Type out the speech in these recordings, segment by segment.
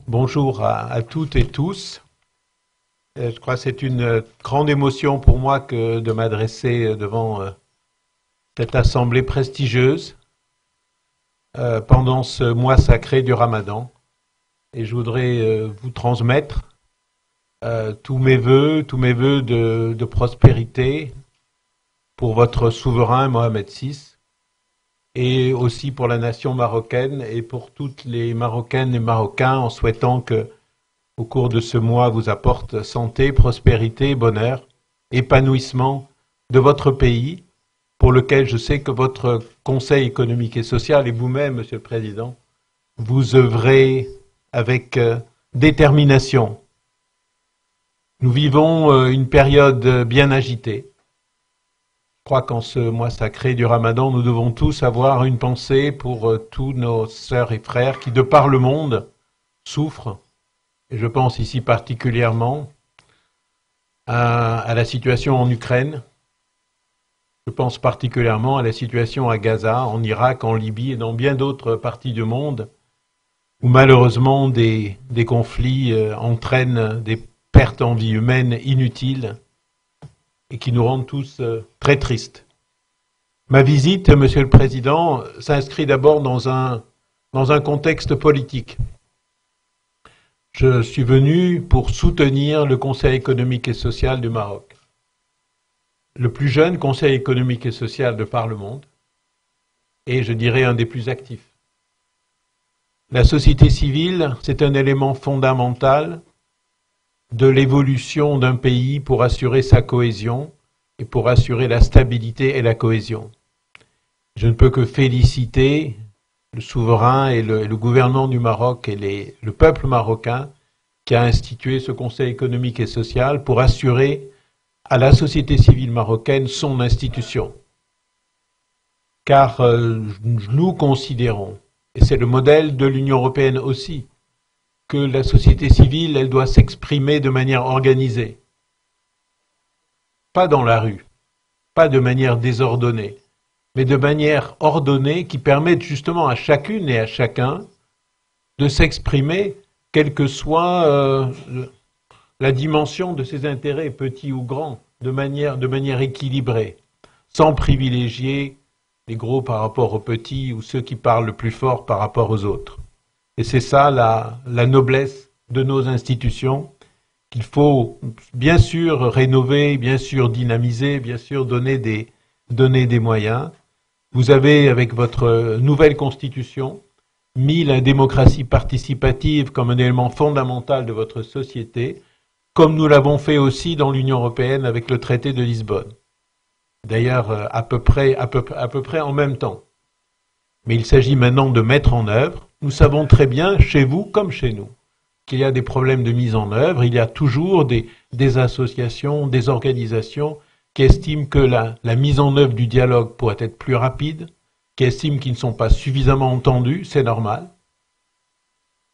Bonjour à toutes et tous. Je crois que c'est une grande émotion pour moi que de m'adresser devant cette assemblée prestigieuse pendant ce mois sacré du Ramadan. Et je voudrais vous transmettre tous mes vœux de prospérité pour votre souverain Mohamed VI et aussi pour la nation marocaine et pour toutes les Marocaines et Marocains, en souhaitant que, au cours de ce mois, vous apporte santé, prospérité, bonheur, épanouissement de votre pays, pour lequel je sais que votre Conseil économique et social et vous-même, Monsieur le Président, vous œuvrez avec détermination. Nous vivons une période bien agitée. Je crois qu'en ce mois sacré du Ramadan, nous devons tous avoir une pensée pour tous nos sœurs et frères qui, de par le monde, souffrent. Et je pense ici particulièrement à la situation en Ukraine. Je pense particulièrement à la situation à Gaza, en Irak, en Libye et dans bien d'autres parties du monde, où malheureusement des conflits entraînent des pertes en vie humaine inutiles et qui nous rendent tous très tristes. Ma visite, Monsieur le Président, s'inscrit d'abord dans un contexte politique. Je suis venu pour soutenir le Conseil économique et social du Maroc, le plus jeune Conseil économique et social de par le monde, et je dirais un des plus actifs. La société civile, c'est un élément fondamental de l'évolution d'un pays pour assurer sa cohésion et pour assurer la stabilité et la cohésion. Je ne peux que féliciter le souverain et le gouvernement du Maroc et le peuple marocain qui a institué ce Conseil économique et social pour assurer à la société civile marocaine son institution. Car nous considérons, et c'est le modèle de l'Union européenne aussi, que la société civile, elle doit s'exprimer de manière organisée. Pas dans la rue, pas de manière désordonnée, mais de manière ordonnée qui permette justement à chacune et à chacun de s'exprimer, quelle que soit la dimension de ses intérêts, petits ou grands, de manière équilibrée, sans privilégier les gros par rapport aux petits ou ceux qui parlent le plus fort par rapport aux autres. Et c'est ça la noblesse de nos institutions, qu'il faut bien sûr rénover, bien sûr dynamiser, bien sûr donner des moyens. Vous avez, avec votre nouvelle constitution, mis la démocratie participative comme un élément fondamental de votre société, comme nous l'avons fait aussi dans l'Union européenne avec le traité de Lisbonne. D'ailleurs, à peu près en même temps. Mais il s'agit maintenant de mettre en œuvre. Nous savons très bien, chez vous comme chez nous, qu'il y a des problèmes de mise en œuvre. Il y a toujours des associations, des organisations qui estiment que la mise en œuvre du dialogue pourrait être plus rapide, qui estiment qu'ils ne sont pas suffisamment entendus, c'est normal.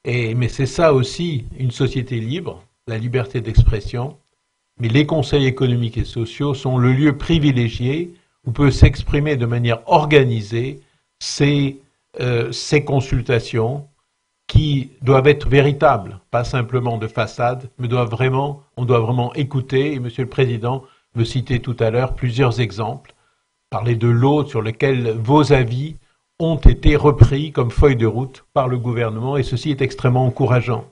Mais c'est ça aussi une société libre, la liberté d'expression. Mais les conseils économiques et sociaux sont le lieu privilégié où peut s'exprimer de manière organisée ces consultations qui doivent être véritables, pas simplement de façade, mais on doit vraiment écouter. Et Monsieur le Président me citait tout à l'heure plusieurs exemples, parler de l'eau sur lequel vos avis ont été repris comme feuille de route par le gouvernement, et ceci est extrêmement encourageant.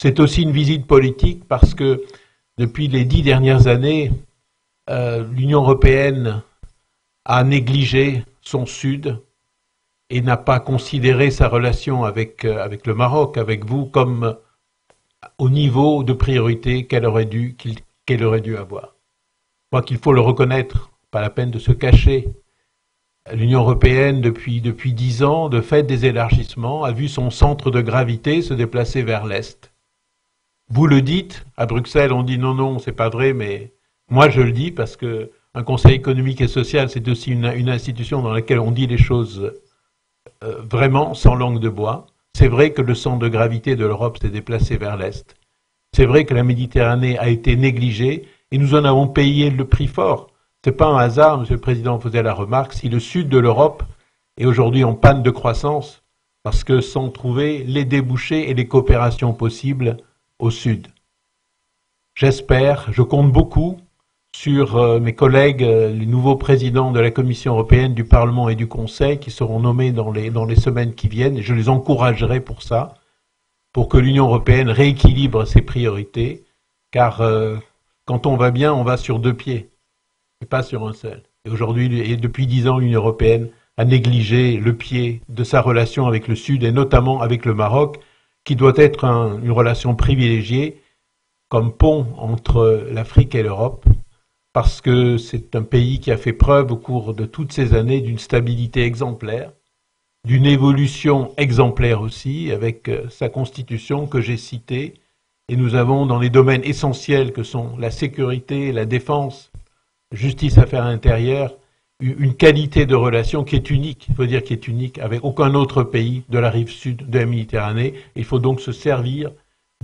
C'est aussi une visite politique parce que depuis les 10 dernières années, l'Union européenne a négligé son Sud et n'a pas considéré sa relation avec le Maroc, avec vous, comme au niveau de priorité qu'elle aurait dû avoir. Je crois qu'il faut le reconnaître, pas la peine de se cacher. L'Union européenne, depuis 10 ans, de fait des élargissements, a vu son centre de gravité se déplacer vers l'Est. Vous le dites, à Bruxelles on dit non, c'est pas vrai, mais moi je le dis parce que un Conseil économique et social, c'est aussi une institution dans laquelle on dit les choses vraiment sans langue de bois. C'est vrai que le centre de gravité de l'Europe s'est déplacé vers l'Est. C'est vrai que la Méditerranée a été négligée et nous en avons payé le prix fort. Ce n'est pas un hasard, Monsieur le Président faisait la remarque, si le sud de l'Europe est aujourd'hui en panne de croissance, parce que sans trouver les débouchés et les coopérations possibles au Sud. J'espère, je compte beaucoup sur mes collègues, les nouveaux présidents de la Commission européenne, du Parlement et du Conseil, qui seront nommés dans les semaines qui viennent, et je les encouragerai pour ça, pour que l'Union européenne rééquilibre ses priorités, car quand on va bien, on va sur deux pieds, et pas sur un seul. Et aujourd'hui, et depuis 10 ans, l'Union européenne a négligé le pied de sa relation avec le Sud, et notamment avec le Maroc, qui doit être une relation privilégiée, comme pont entre l'Afrique et l'Europe, parce que c'est un pays qui a fait preuve au cours de toutes ces années d'une stabilité exemplaire, d'une évolution exemplaire aussi, avec sa constitution que j'ai citée, et nous avons dans les domaines essentiels que sont la sécurité, la défense, justice, affaires intérieures, une qualité de relation qui est unique, il faut dire qui est unique avec aucun autre pays de la rive sud de la Méditerranée. Il faut donc se servir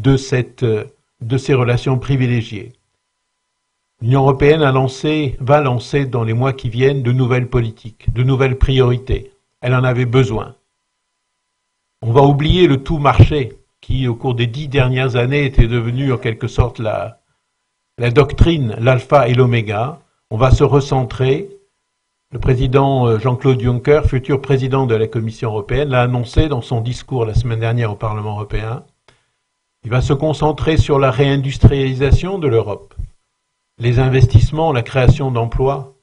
de ces relations privilégiées. L'Union européenne va lancer dans les mois qui viennent de nouvelles politiques, de nouvelles priorités. Elle en avait besoin. On va oublier le tout marché qui, au cours des 10 dernières années, était devenu en quelque sorte la doctrine, l'alpha et l'oméga. On va se recentrer. Le président Jean-Claude Juncker, futur président de la Commission européenne, l'a annoncé dans son discours la semaine dernière au Parlement européen. Il va se concentrer sur la réindustrialisation de l'Europe, les investissements, la création d'emplois,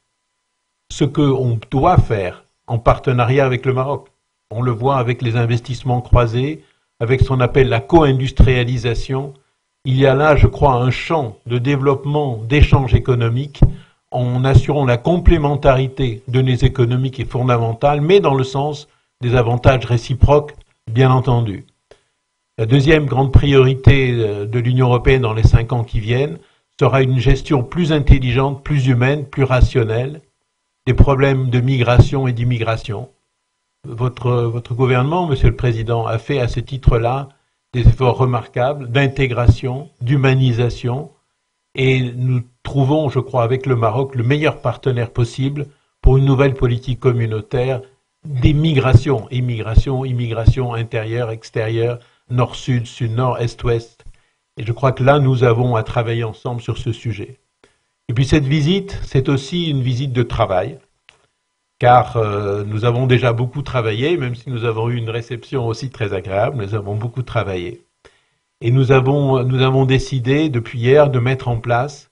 ce qu'on doit faire en partenariat avec le Maroc. On le voit avec les investissements croisés, avec ce qu'on appelle la co-industrialisation. Il y a là, je crois, un champ de développement, d'échanges économiques, en assurant la complémentarité de nos économies qui est fondamentale, mais dans le sens des avantages réciproques, bien entendu. La deuxième grande priorité de l'Union européenne dans les 5 ans qui viennent sera une gestion plus intelligente, plus humaine, plus rationnelle des problèmes de migration et d'immigration. Votre gouvernement, Monsieur le Président, a fait à ce titre-là des efforts remarquables d'intégration, d'humanisation, et nous trouvons, je crois, avec le Maroc, le meilleur partenaire possible pour une nouvelle politique communautaire des migrations, immigration intérieure, extérieure, nord-sud, sud-nord, est-ouest. Et je crois que là, nous avons à travailler ensemble sur ce sujet. Et puis cette visite, c'est aussi une visite de travail, car nous avons déjà beaucoup travaillé, même si nous avons eu une réception aussi très agréable, nous avons beaucoup travaillé. Et nous avons décidé depuis hier de mettre en place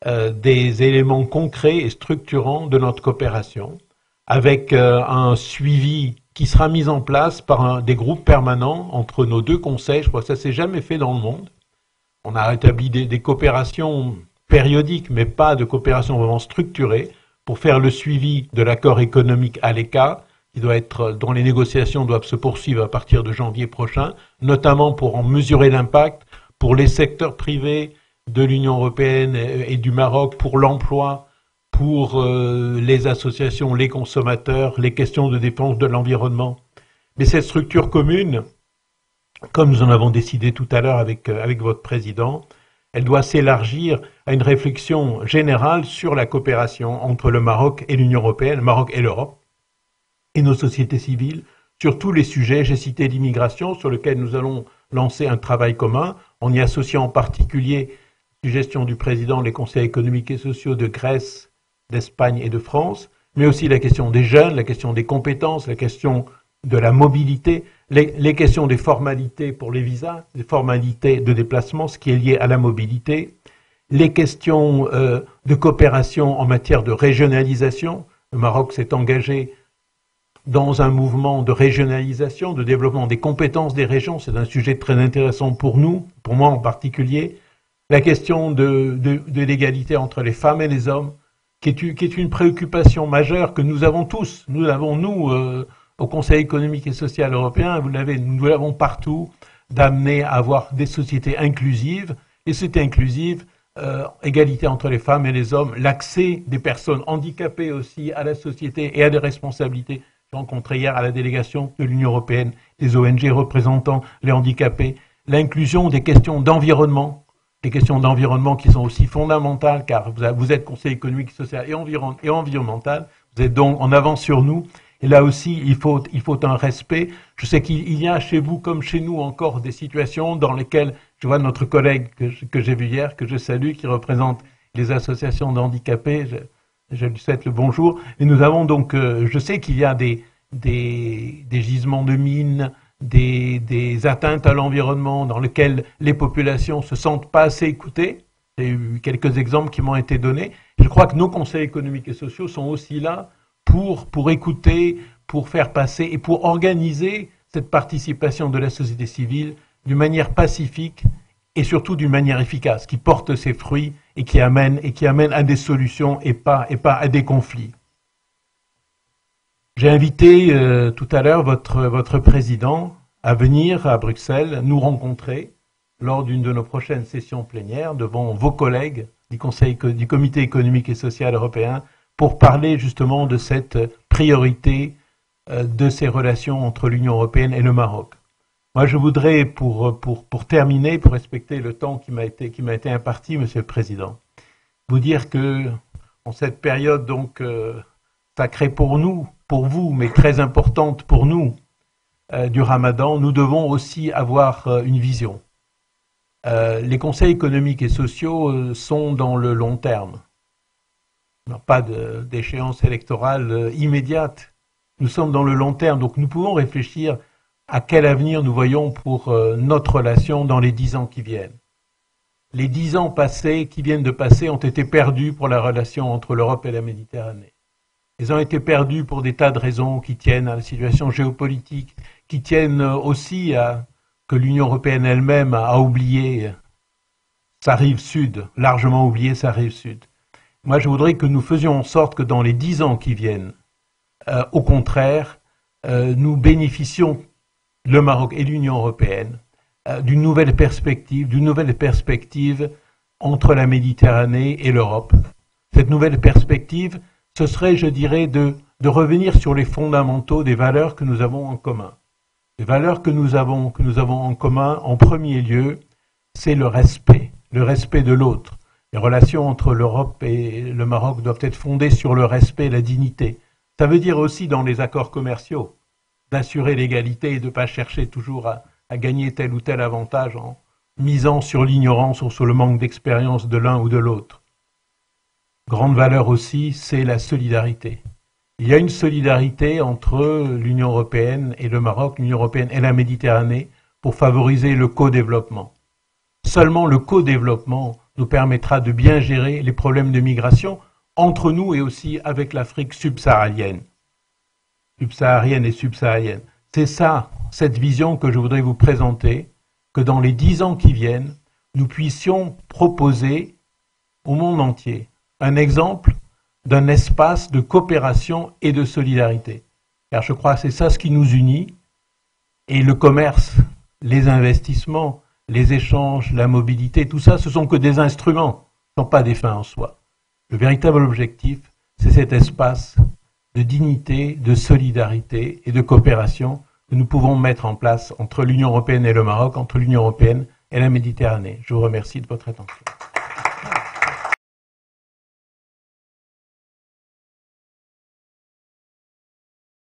des éléments concrets et structurants de notre coopération, avec un suivi qui sera mis en place par des groupes permanents entre nos deux conseils. Je crois que ça ne s'est jamais fait dans le monde. On a établi des coopérations périodiques, mais pas de coopération vraiment structurée, pour faire le suivi de l'accord économique ALECA, dont les négociations doivent se poursuivre à partir de janvier prochain, notamment pour en mesurer l'impact pour les secteurs privés de l'Union européenne et du Maroc, pour l'emploi, pour les associations, les consommateurs, les questions de défense de l'environnement. Mais cette structure commune, comme nous en avons décidé tout à l'heure avec votre président, elle doit s'élargir à une réflexion générale sur la coopération entre le Maroc et l'Union européenne, le Maroc et l'Europe, et nos sociétés civiles, sur tous les sujets. J'ai cité l'immigration, sur lequel nous allons lancer un travail commun, en y associant en particulier la suggestion du président, les conseils économiques et sociaux de Grèce, d'Espagne et de France, mais aussi la question des jeunes, la question des compétences, la question de la mobilité, les questions des formalités pour les visas, des formalités de déplacement, ce qui est lié à la mobilité, les questions de coopération en matière de régionalisation. Le Maroc s'est engagé dans un mouvement de régionalisation, de développement des compétences des régions. C'est un sujet très intéressant pour nous, pour moi en particulier. La question de l'égalité entre les femmes et les hommes, qui est une préoccupation majeure que nous avons tous. Nous l'avons, nous, au Conseil économique et social européen, nous l'avons partout, d'amener à avoir des sociétés inclusives. Et sociétés inclusives, égalité entre les femmes et les hommes, l'accès des personnes handicapées aussi à la société et à des responsabilités. J'ai rencontré hier à la délégation de l'Union européenne des ONG représentant les handicapés, l'inclusion des questions d'environnement, des questions d'environnement qui sont aussi fondamentales, car vous êtes Conseil économique, social et environnemental, vous êtes donc en avance sur nous, Et là aussi, il faut un respect. Je sais qu'il y a chez vous, comme chez nous, encore des situations dans lesquelles, je vois notre collègue que j'ai vu hier, que je salue, qui représente les associations d'handicapés, je lui souhaite le bonjour. Et nous avons donc, je sais qu'il y a des gisements de mines, des atteintes à l'environnement dans lesquelles les populations se sentent pas assez écoutées. Il y a eu quelques exemples qui m'ont été donnés. Je crois que nos conseils économiques et sociaux sont aussi là pour écouter, pour faire passer et pour organiser cette participation de la société civile d'une manière pacifique et surtout d'une manière efficace, qui porte ses fruits et qui amène à des solutions et pas à des conflits. J'ai invité tout à l'heure votre président à venir à Bruxelles nous rencontrer lors d'une de nos prochaines sessions plénières devant vos collègues du Comité économique et social européen pour parler justement de cette priorité de ces relations entre l'Union européenne et le Maroc. Moi, je voudrais, pour terminer, pour respecter le temps qui m'a été imparti, Monsieur le Président, vous dire que en cette période donc sacrée pour nous, pour vous, mais très importante pour nous, du Ramadan, nous devons aussi avoir une vision. Les conseils économiques et sociaux sont dans le long terme. On n'a pas d'échéance électorale immédiate. Nous sommes dans le long terme, donc nous pouvons réfléchir à quel avenir nous voyons pour notre relation dans les 10 ans qui viennent. Les 10 ans qui viennent de passer, ont été perdus pour la relation entre l'Europe et la Méditerranée. Ils ont été perdus pour des tas de raisons qui tiennent à la situation géopolitique, qui tiennent aussi à que l'Union européenne elle-même a oublié sa rive sud, largement oublié sa rive sud. Moi, je voudrais que nous faisions en sorte que dans les 10 ans qui viennent, au contraire, nous bénéficions, le Maroc et l'Union européenne, d'une nouvelle perspective entre la Méditerranée et l'Europe. Cette nouvelle perspective, ce serait, je dirais, de revenir sur les fondamentaux des valeurs que nous avons en commun. Les valeurs que nous avons en commun, en premier lieu, c'est le respect de l'autre. Les relations entre l'Europe et le Maroc doivent être fondées sur le respect et la dignité. Ça veut dire aussi dans les accords commerciaux d'assurer l'égalité et de ne pas chercher toujours à gagner tel ou tel avantage en misant sur l'ignorance ou sur le manque d'expérience de l'un ou de l'autre. Grande valeur aussi, c'est la solidarité. Il y a une solidarité entre l'Union européenne et le Maroc, l'Union européenne et la Méditerranée pour favoriser le co-développement. Seulement le co-développement nous permettra de bien gérer les problèmes de migration entre nous et aussi avec l'Afrique subsaharienne. C'est ça, cette vision que je voudrais vous présenter, que dans les 10 ans qui viennent, nous puissions proposer au monde entier un exemple d'un espace de coopération et de solidarité. Car je crois que c'est ça ce qui nous unit, et le commerce, les investissements, les échanges, la mobilité, tout ça, ce sont que des instruments, ce ne sont pas des fins en soi. Le véritable objectif, c'est cet espace de dignité, de solidarité et de coopération que nous pouvons mettre en place entre l'Union européenne et le Maroc, entre l'Union européenne et la Méditerranée. Je vous remercie de votre attention.